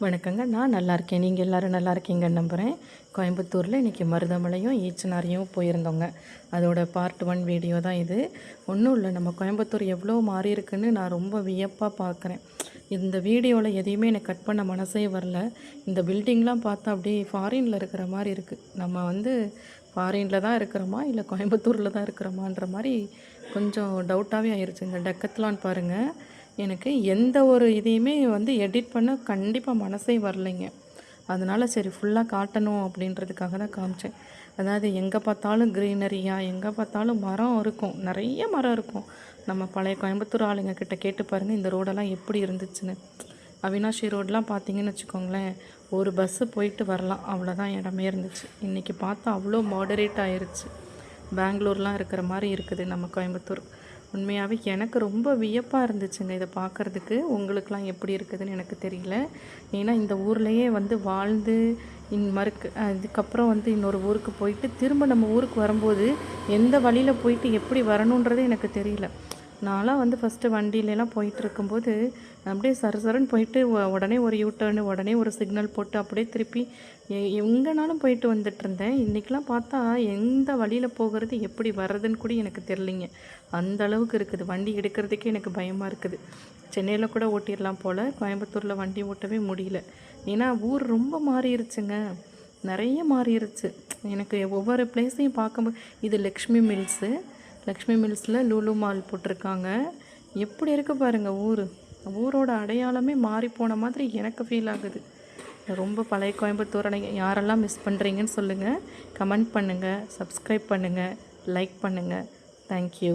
வணக்கங்க. நான் நல்லா இருக்கேன். நீங்கள் எல்லோரும் நல்லா இருக்கீங்கன்னு நம்புகிறேன். கோயம்புத்தூரில் இன்றைக்கி மருதமலையும் ஈச்சனாரியும் போயிருந்தோங்க. அதோட பார்ட் 1 வீடியோ தான் இது. ஒன்றும் இல்லை, நம்ம கோயம்புத்தூர் எவ்வளோ மாறி இருக்குன்னு நான் ரொம்ப வியப்பாக பார்க்குறேன். இந்த வீடியோவில் எதையுமே எனக்கு கட் பண்ண மனசே வரல. இந்த பில்டிங்லாம் பார்த்தா அப்படியே ஃபாரினில் இருக்கிற மாதிரி இருக்குது. நம்ம ஃபாரினில் தான் இருக்கிறோமா இல்லை கோயம்புத்தூரில் தான் இருக்கிறோமான்ற மாதிரி கொஞ்சம் டவுட்டாகவே ஆயிடுச்சுங்க. டக்கத்லான்னு பாருங்கள். எனக்கு எந்த ஒரு இதையுமே எடிட் பண்ண கண்டிப்பாக மனசே வரலைங்க. அதனால் சரி ஃபுல்லாக காட்டணும் அப்படின்றதுக்காக தான் காமிச்சேன். அதாவது எங்கே பார்த்தாலும் க்ரீனரியாக, எங்கே பார்த்தாலும் மரம் இருக்கும், நிறைய மரம் இருக்கும். நம்ம பழைய கோயம்புத்தூர் ஆளுங்க கிட்ட கேட்டு பாருங்கள் இந்த ரோடெல்லாம் எப்படி இருந்துச்சுன்னு. அவினாஷி ரோடெலாம் பார்த்தீங்கன்னு வச்சுக்கோங்களேன், ஒரு பஸ்ஸு போயிட்டு வரலாம், அவ்வளோதான் இடமே இருந்துச்சு. இன்றைக்கி பார்த்தா அவ்வளோ மாடரேட் ஆயிடுச்சு. பெங்களூர்லாம் இருக்கிற மாதிரி இருக்குது நம்ம கோயம்புத்தூர். உண்மையாகவே எனக்கு ரொம்ப வியப்பாக இருந்துச்சுங்க இதை பார்க்குறதுக்கு. உங்களுக்கெலாம் எப்படி இருக்குதுன்னு எனக்கு தெரியல. ஏன்னா இந்த ஊர்லேயே வாழ்ந்து இதுக்கப்புறம் இன்னொரு ஊருக்கு போயிட்டு திரும்ப நம்ம ஊருக்கு வரும்போது எந்த வழியில் போயிட்டு எப்படி வரணுன்றதே எனக்கு தெரியல. நான்லாம் ஃபஸ்ட்டு வண்டியிலலாம் போயிட்டு இருக்கும்போது அப்படியே சரசரன்னு போயிட்டு உடனே ஒரு யூட்டர்னு, உடனே ஒரு சிக்னல் போட்டு அப்படியே திருப்பி எங்கேனாலும் போயிட்டு வந்துட்டுருந்தேன். இன்றைக்கெலாம் பார்த்தா எந்த வழியில் போகிறது எப்படி வர்றதுன்னு கூட எனக்கு தெரிலிங்க. அந்த அளவுக்கு இருக்குது. வண்டி எடுக்கிறதுக்கே எனக்கு பயமாக இருக்குது. சென்னையில் கூட ஓட்டிடலாம் போல், கோயம்புத்தூரில் வண்டி ஓட்டவே முடியல. ஏன்னா ஊர் ரொம்ப மாறிடுச்சுங்க, நிறைய மாறிடுச்சு. எனக்கு ஒவ்வொரு பிளேஸையும் பார்க்கும்போது இது லக்ஷ்மி மில்ஸில் லூலு மால் போட்டிருக்காங்க. எப்படி இருக்குது பாருங்கள் ஊரோட அடையாளமே மாறி போன மாதிரி எனக்கு ஃபீல் ஆகுது. ரொம்ப பழைய கோயம்புத்தூரை யாரெல்லாம் மிஸ் பண்ணுறீங்கன்னு சொல்லுங்கள். கமெண்ட் பண்ணுங்கள், சப்ஸ்கிரைப் பண்ணுங்கள், லைக் பண்ணுங்கள். தேங்க்யூ.